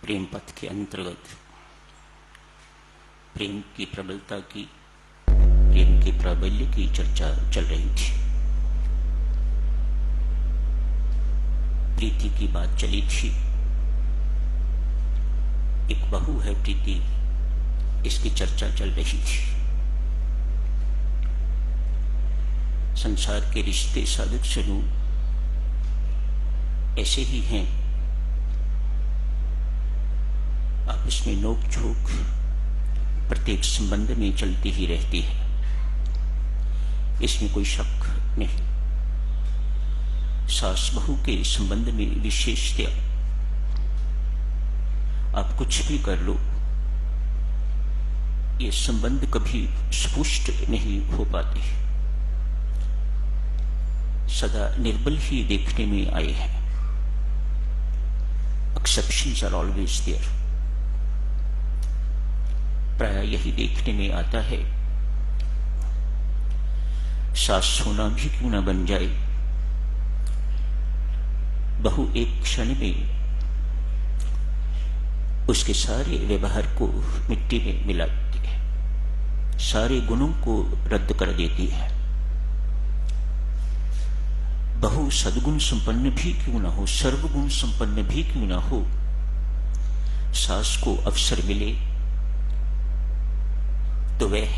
प्रेम पथ के अंतर्गत प्रेम की प्रबलता की, प्रेम के प्राबल्य की चर्चा चल रही थी। प्रीति की बात चली थी। एक बहु है प्रीति, इसकी चर्चा चल रही थी। संसार के रिश्ते साधक स्वरूप ऐसे ही हैं, आपस में नोक झोंक प्रत्येक संबंध में चलती ही रहती है, इसमें कोई शक नहीं। सास बहू के संबंध में विशेषतया आप कुछ भी कर लो, ये संबंध कभी स्पुष्ट नहीं हो पाते, सदा निर्बल ही देखने में आए हैं। Exceptions are always there. प्राय यही देखने में आता है, सास सोना भी क्यों न बन जाए, बहू एक क्षण में उसके सारे व्यवहार को मिट्टी में मिला देती है, सारे गुणों को रद्द कर देती है। बहु सद्गुण संपन्न भी क्यों न हो, सर्वगुण संपन्न भी क्यों न हो, सास को अवसर मिले तो वह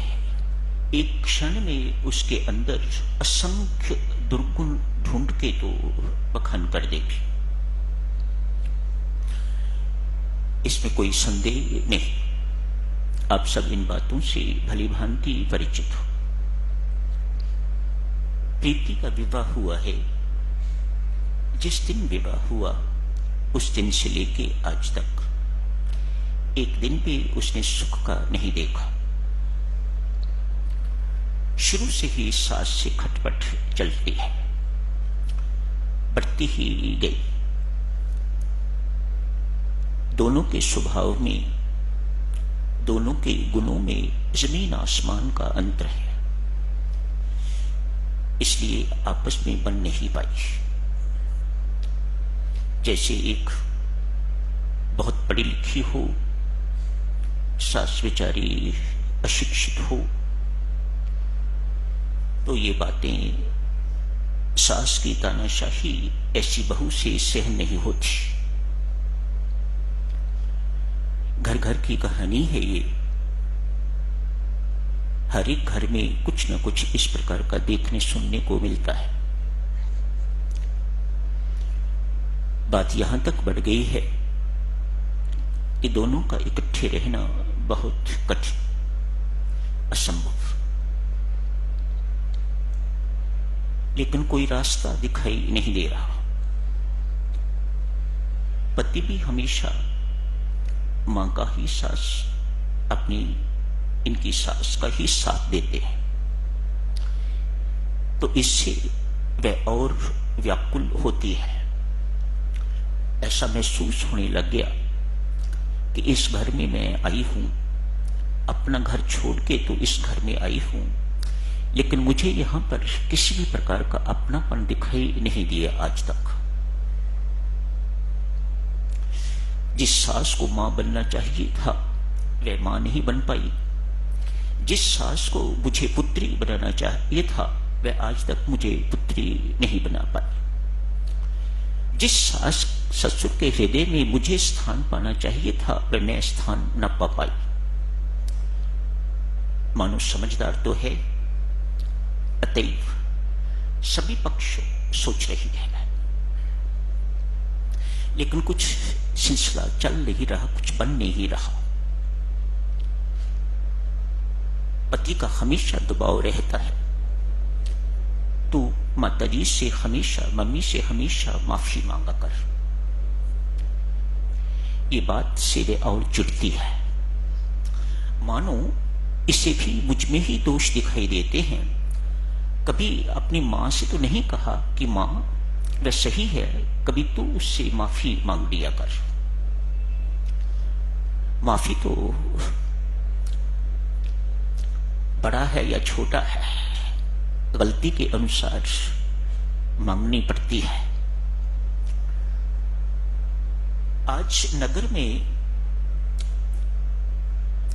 एक क्षण में उसके अंदर असंख्य दुर्गुण ढूंढ के तो बखान कर देगी, इसमें कोई संदेह नहीं। आप सब इन बातों से भली भांति परिचित हो। प्रीति का विवाह हुआ है, जिस दिन विवाह हुआ उस दिन से लेके आज तक एक दिन भी उसने सुख का नहीं देखा। शुरू से ही सास से खटपट चलती है, बढ़ती ही गई। दोनों के स्वभाव में, दोनों के गुणों में जमीन आसमान का अंतर है, इसलिए आपस में बन नहीं पाई। जैसे एक बहुत पढ़ी लिखी हो, सास बेचारी अशिक्षित हो, तो ये बातें, सास की तानाशाही ऐसी बहू से सहन नहीं होती। घर घर की कहानी है ये, हर एक घर में कुछ न कुछ इस प्रकार का देखने सुनने को मिलता है। बात यहां तक बढ़ गई है कि दोनों का इकट्ठे रहना बहुत कठिन, असंभव। लेकिन कोई रास्ता दिखाई नहीं दे रहा। पति भी हमेशा मां का ही सास, अपनी इनकी सास का ही साथ देते हैं, तो इससे वह और व्याकुल होती है। ऐसा महसूस होने लग गया कि इस घर में मैं आई हूं, अपना घर छोड़ के तो इस घर में आई हूं, लेकिन मुझे यहां पर किसी भी प्रकार का अपनापन दिखाई नहीं दिया आज तक। जिस सास को मां बनना चाहिए था वह मां नहीं बन पाई, जिस सास को मुझे पुत्री बनाना चाहिए था वह आज तक मुझे पुत्री नहीं बना पाई, जिस सास ससुर के हृदय में मुझे स्थान पाना चाहिए था वह मैं स्थान न पा पाई। मानो समझदार तो है, अतएव सभी पक्ष सोच रही है, लेकिन कुछ सिलसिला चल नहीं रहा, कुछ बन नहीं रहा। पति का हमेशा दबाव रहता है, तो माताजी से हमेशा, मम्मी से हमेशा माफी मांगा कर। ये बात से वे और चिढ़ती है, मानो इसे भी मुझ में ही दोष दिखाई देते हैं। कभी अपनी मां से तो नहीं कहा कि मां वह सही है, कभी तू उससे माफी मांग लिया कर। माफी तो बड़ा है या छोटा है, गलती के अनुसार मांगनी पड़ती है। आज नगर में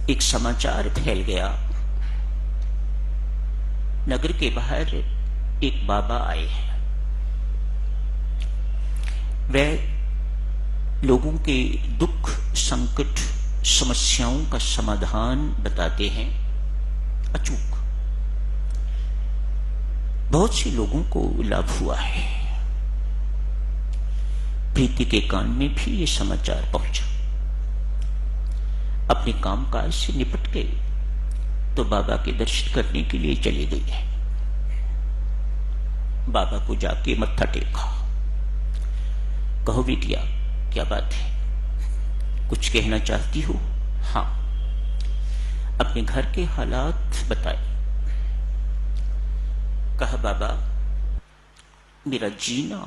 एक समाचार फैल गया। नगर के बाहर एक बाबा आए हैं। वह लोगों के दुख, संकट, समस्याओं का समाधान बताते हैं अचूक। बहुत से लोगों को लाभ हुआ है। प्रीति के कान में भी ये समाचार पहुंचा। अपने कामकाज से निपट के तो बाबा के दर्शन करने के लिए चली गई है। बाबा को जाके मत्था टेका। कहो बिटिया, क्या बात है? कुछ कहना चाहती हो? हाँ। अपने घर के हालात बताए। कहा, बाबा, मेरा जीना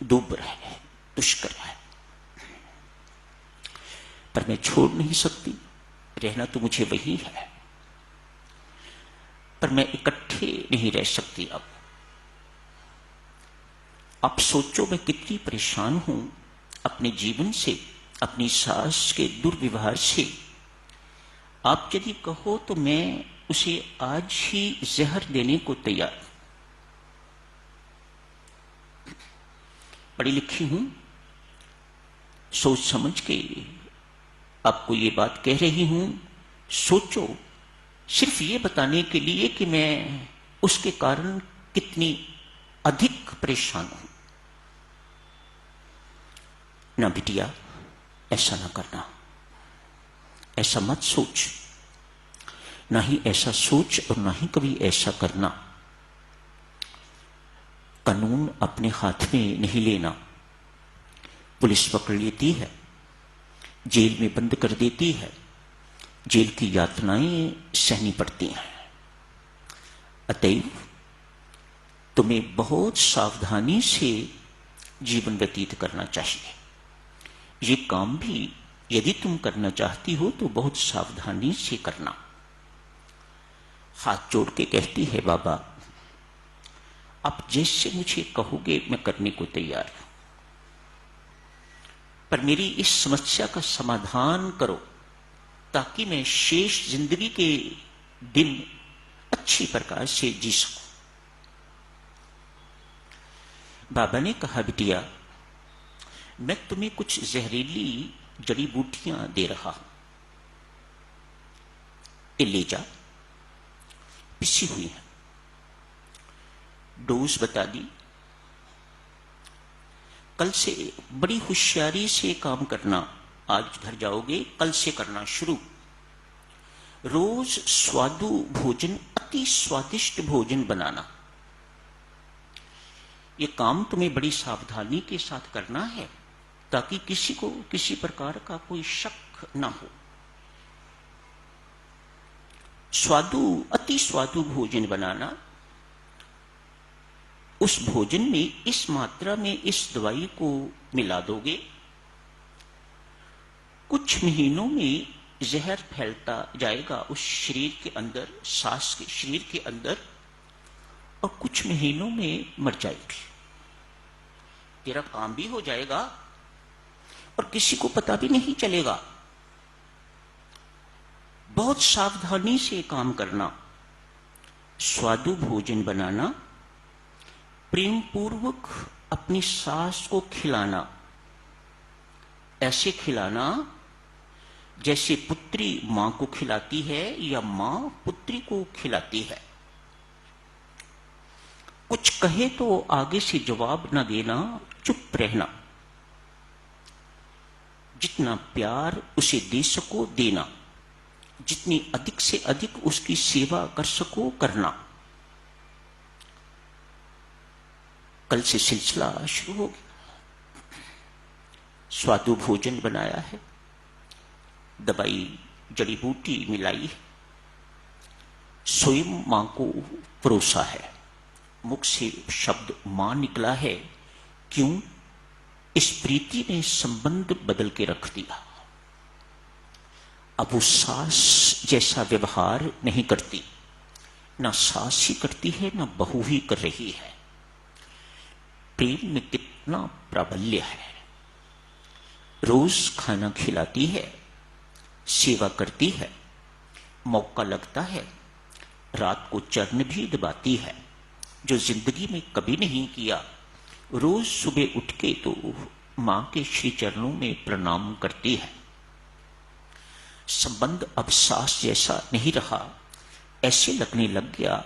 दुर्भर है, दुष्कर है, पर मैं छोड़ नहीं सकती। रहना तो मुझे वही है, पर मैं इकट्ठे नहीं रह सकती। अब आप सोचो मैं कितनी परेशान हूं अपने जीवन से, अपनी सास के दुर्व्यवहार से। आप यदि कहो तो मैं उसे आज ही जहर देने को तैयार हूं। पढ़ी लिखी हूं, सोच समझ के आपको ये बात कह रही हूं। सोचो, सिर्फ ये बताने के लिए कि मैं उसके कारण कितनी अधिक परेशान हूं। ना बिटिया, ऐसा ना करना, ऐसा मत सोच, ना ही ऐसा सोच और ना ही कभी ऐसा करना। कानून अपने हाथ में नहीं लेना। पुलिस पकड़ लेती है, जेल में बंद कर देती है, जेल की यातनाएं सहनी पड़ती हैं। अतएव तुम्हें बहुत सावधानी से जीवन व्यतीत करना चाहिए। ये काम भी यदि तुम करना चाहती हो तो बहुत सावधानी से करना। हाथ जोड़ के कहती है, बाबा, आप जैसे मुझे कहोगे मैं करने को तैयार हूं, पर मेरी इस समस्या का समाधान करो ताकि मैं शेष जिंदगी के दिन अच्छी प्रकार से जी सकूं। बाबा ने कहा, बिटिया, मैं तुम्हें कुछ जहरीली जड़ी बूटियां दे रहा हूं, ये ले जा। पिसी हुई है। डोज बता दी। कल से बड़ी होशियारी से काम करना। आज घर जाओगे, कल से करना शुरू। रोज स्वादु भोजन, अति स्वादिष्ट भोजन बनाना। यह काम तुम्हें बड़ी सावधानी के साथ करना है ताकि किसी को किसी प्रकार का कोई शक ना हो। स्वादु, अति स्वादु भोजन बनाना। उस भोजन में इस मात्रा में इस दवाई को मिला दोगे, कुछ महीनों में जहर फैलता जाएगा उस शरीर के अंदर, सास के शरीर के अंदर, और कुछ महीनों में मर जाएगी। तेरा काम भी हो जाएगा और किसी को पता भी नहीं चलेगा। बहुत सावधानी से काम करना। स्वादु भोजन बनाना, प्रेम पूर्वक अपनी सास को खिलाना। ऐसे खिलाना जैसे पुत्री मां को खिलाती है या मां पुत्री को खिलाती है। कुछ कहे तो आगे से जवाब न देना, चुप रहना। जितना प्यार उसे दे सको देना, जितनी अधिक से अधिक उसकी सेवा कर सको करना। कल से सिलसिला शुरू हो गया। स्वादु भोजन बनाया है, दवाई जड़ी बूटी मिलाई है, स्वयं मां को परोसा है। मुख से शब्द मां निकला है। क्यों? इस प्रीति ने संबंध बदल के रख दिया। अब वो सास जैसा व्यवहार नहीं करती, ना सास ही करती है ना बहू ही कर रही है। प्रेम में कितना प्राबल्य है। रोज खाना खिलाती है, सेवा करती है, मौका लगता है रात को चरण भी दबाती है, जो जिंदगी में कभी नहीं किया। रोज सुबह उठ के तो मां के श्री चरणों में प्रणाम करती है। संबंध अब सास जैसा नहीं रहा, ऐसे लगने लग गया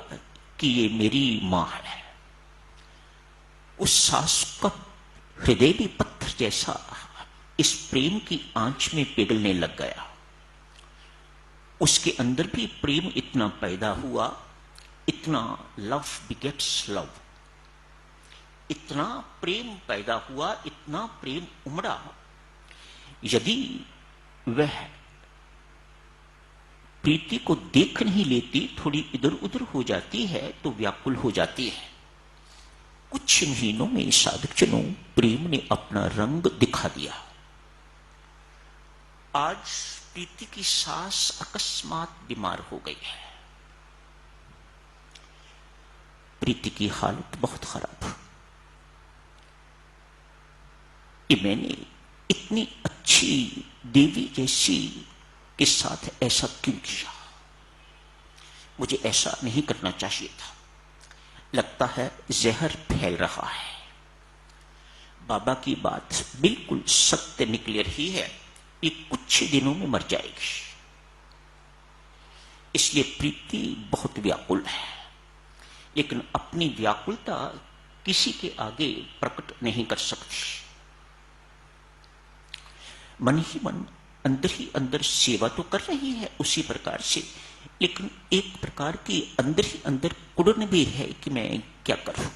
कि ये मेरी मां है। उस सास का हृदय भी पत्थर जैसा इस प्रेम की आंच में पिघलने लग गया। उसके अंदर भी प्रेम इतना पैदा हुआ, इतना लव बिगेट्स लव, इतना प्रेम पैदा हुआ, इतना प्रेम उमड़ा। यदि वह प्रीति को देख नहीं लेती, थोड़ी इधर उधर हो जाती है तो व्याकुल हो जाती है। कुछ महीनों में साधकजनों प्रेम ने अपना रंग दिखा दिया। आज प्रीति की सास अकस्मात बीमार हो गई है। प्रीति की हालत बहुत खराब। ये मैंने इतनी अच्छी देवी जैसी के साथ ऐसा क्यों किया? मुझे ऐसा नहीं करना चाहिए था। लगता है जहर फैल रहा है। बाबा की बात बिल्कुल सत्य निकल रही है, ये कुछ दिनों में मर जाएगी। इसलिए प्रीति बहुत व्याकुल है, लेकिन अपनी व्याकुलता किसी के आगे प्रकट नहीं कर सकती। मन ही मन अंदर ही अंदर सेवा तो कर रही है उसी प्रकार से, लेकिन एक प्रकार की अंदर ही अंदर कुड़न भी है कि मैं क्या करूं।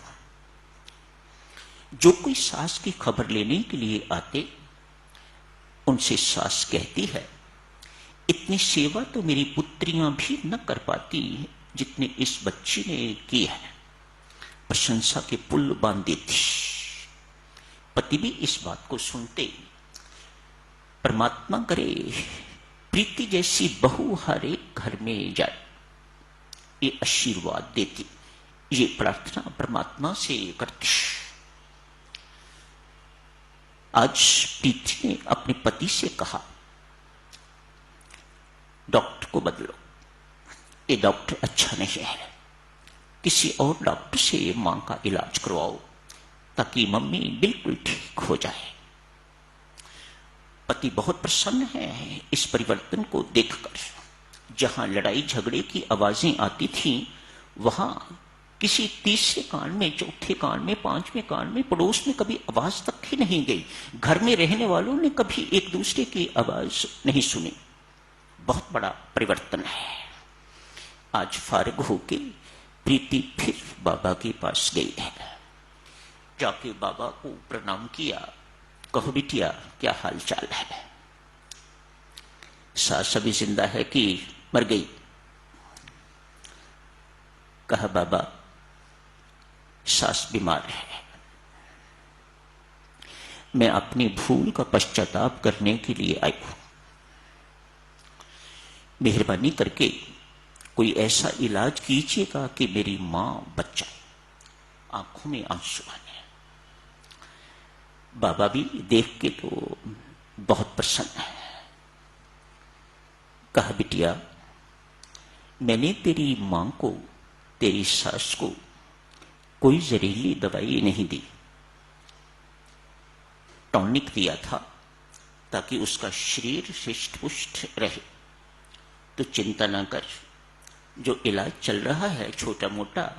जो कोई सास की खबर लेने के लिए आते, उनसे सास कहती है, इतनी सेवा तो मेरी पुत्रियां भी न कर पाती जितने इस बच्ची ने की है। प्रशंसा के पुल बांध देती। पति भी इस बात को सुनते। परमात्मा करे प्रीति जैसी बहू हर एक घर में जाए, ये आशीर्वाद देती, ये प्रार्थना परमात्मा से करती। आज प्रीति ने अपने पति से कहा, डॉक्टर को बदलो, ये डॉक्टर अच्छा नहीं है, किसी और डॉक्टर से मां का इलाज करवाओ ताकि मम्मी बिल्कुल ठीक हो जाए। पति बहुत प्रसन्न है इस परिवर्तन को देखकर। जहां लड़ाई झगड़े की आवाजें आती थीं, वहां किसी तीसरे कान में, चौथे कान में, पांचवें कान में, पड़ोस में कभी आवाज तक ही नहीं गई। घर में रहने वालों ने कभी एक दूसरे की आवाज नहीं सुनी। बहुत बड़ा परिवर्तन है। आज फारिग होके प्रीति फिर बाबा के पास गई है। जाके बाबा को प्रणाम किया। कहो बिटिया, क्या हाल चाल है? सास अभी जिंदा है कि मर गई? कहा, बाबा सास बीमार है। मैं अपनी भूल का पश्चाताप करने के लिए आई हूं। मेहरबानी करके कोई ऐसा इलाज कीजिएगा कि मेरी मां बच जाए। आंखों में आंसू आने। बाबा भी देख के तो बहुत प्रसन्न है। कहा, बिटिया मैंने तेरी मां को, तेरी सास को कोई जहरीली दवाई नहीं दी। टॉनिक दिया था ताकि उसका शरीर हृष्ट पुष्ट रहे। तो चिंता ना कर, जो इलाज चल रहा है छोटा मोटा,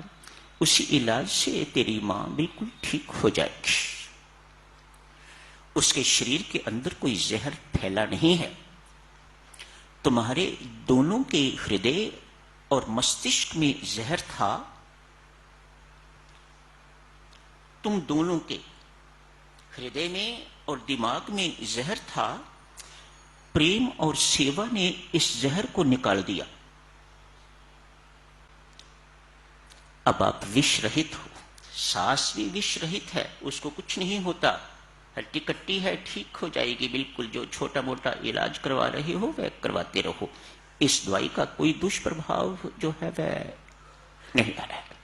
उसी इलाज से तेरी मां बिल्कुल ठीक हो जाएगी। उसके शरीर के अंदर कोई जहर फैला नहीं है। तुम्हारे दोनों के हृदय और मस्तिष्क में जहर था। तुम दोनों के हृदय में और दिमाग में जहर था। प्रेम और सेवा ने इस जहर को निकाल दिया। अब आप विष रहित हो। सास भी विष रहित है, उसको कुछ नहीं होता। हट्टी कट्टी है, ठीक हो जाएगी बिल्कुल। जो छोटा मोटा इलाज करवा रहे हो वह करवाते रहो। इस दवाई का कोई दुष्प्रभाव जो है वह नहीं आ रहा है।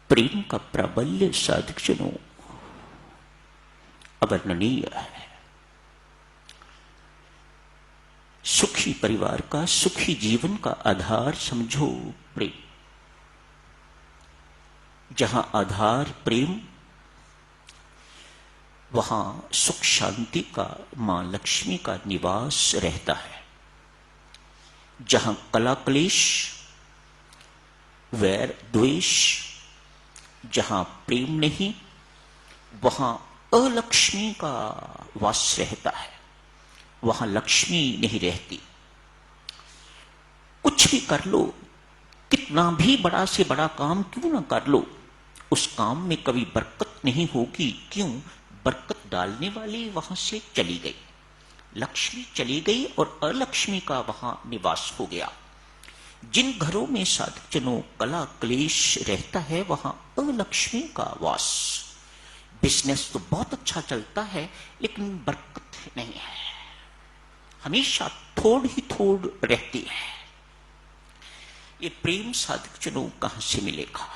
प्रेम का प्राबल्य साधकजनों अवर्णनीय है। सुखी परिवार का, सुखी जीवन का आधार समझो प्रेम। जहां आधार प्रेम, वहां सुख शांति का, मां लक्ष्मी का निवास रहता है। जहां कला क्लेश, वैर द्वेष, जहां प्रेम नहीं, वहां अलक्ष्मी का वास रहता है, वहां लक्ष्मी नहीं रहती। कुछ भी कर लो, कितना भी बड़ा से बड़ा काम क्यों ना कर लो, उस काम में कभी बरकत नहीं होगी। क्यों? बरकत डालने वाली वहां से चली गई, लक्ष्मी चली गई और अलक्ष्मी का वहां निवास हो गया। जिन घरों में साधक जनों कला क्लेश रहता है, वहां अलक्ष्मी का वास। बिजनेस तो बहुत अच्छा चलता है, लेकिन बरकत नहीं है, हमेशा थोड़ ही थोड़ रहती है। ये प्रेम साधक जनों कहां से मिलेगा?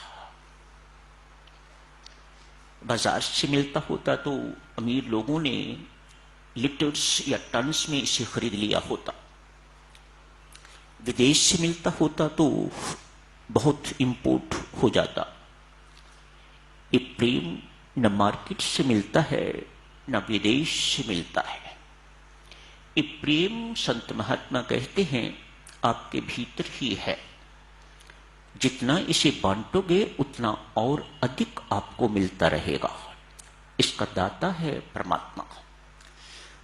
बाजार से मिलता होता तो अमीर लोगों ने लीटर्स या टन्स में इसे खरीद लिया होता। विदेश से मिलता होता तो बहुत इंपोर्ट हो जाता। ये प्रेम न मार्केट से मिलता है, न विदेश से मिलता है। ये प्रेम संत महात्मा कहते हैं आपके भीतर ही है। जितना इसे बांटोगे उतना और अधिक आपको मिलता रहेगा। इसका दाता है परमात्मा।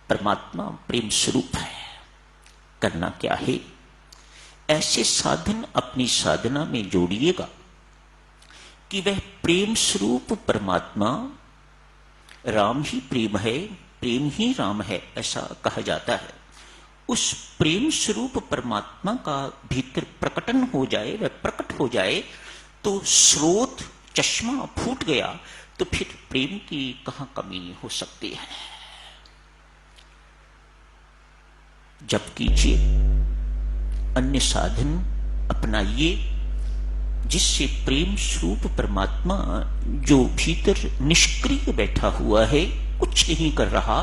परमात्मा प्रेम स्वरूप है। करना क्या है? ऐसे साधन अपनी साधना में जोड़िएगा कि वह प्रेम स्वरूप परमात्मा, राम ही प्रेम है, प्रेम ही राम है, ऐसा कहा जाता है। उस प्रेम स्वरूप परमात्मा का भीतर प्रकटन हो जाए, वह प्रकट हो जाए तो स्रोत चश्मा फूट गया, तो फिर प्रेम की कहां कमी हो सकती है? जब कीजिए, अन्य साधन अपनाइए जिससे प्रेम स्वरूप परमात्मा जो भीतर निष्क्रिय बैठा हुआ है, कुछ नहीं कर रहा,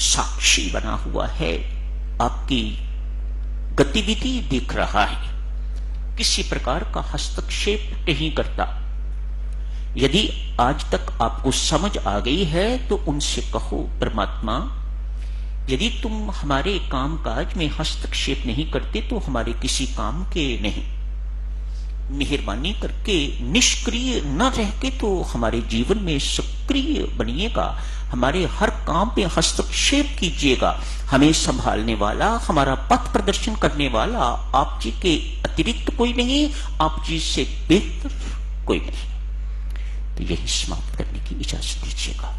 साक्षी बना हुआ है, आपकी गतिविधि देख रहा है, किसी प्रकार का हस्तक्षेप नहीं करता। यदि आज तक आपको समझ आ गई है तो उनसे कहो, परमात्मा यदि तुम हमारे कामकाज में हस्तक्षेप नहीं करते तो हमारे किसी काम के नहीं। मेहरबानी करके निष्क्रिय न रह के तो हमारे जीवन में सक्रिय बनिएगा, हमारे हर काम में हस्तक्षेप कीजिएगा। हमें संभालने वाला, हमारा पथ प्रदर्शन करने वाला आप जी के अतिरिक्त कोई नहीं, आप जी से बेहतर कोई नहीं। तो यही समाप्त करने की इजाजत दीजिएगा।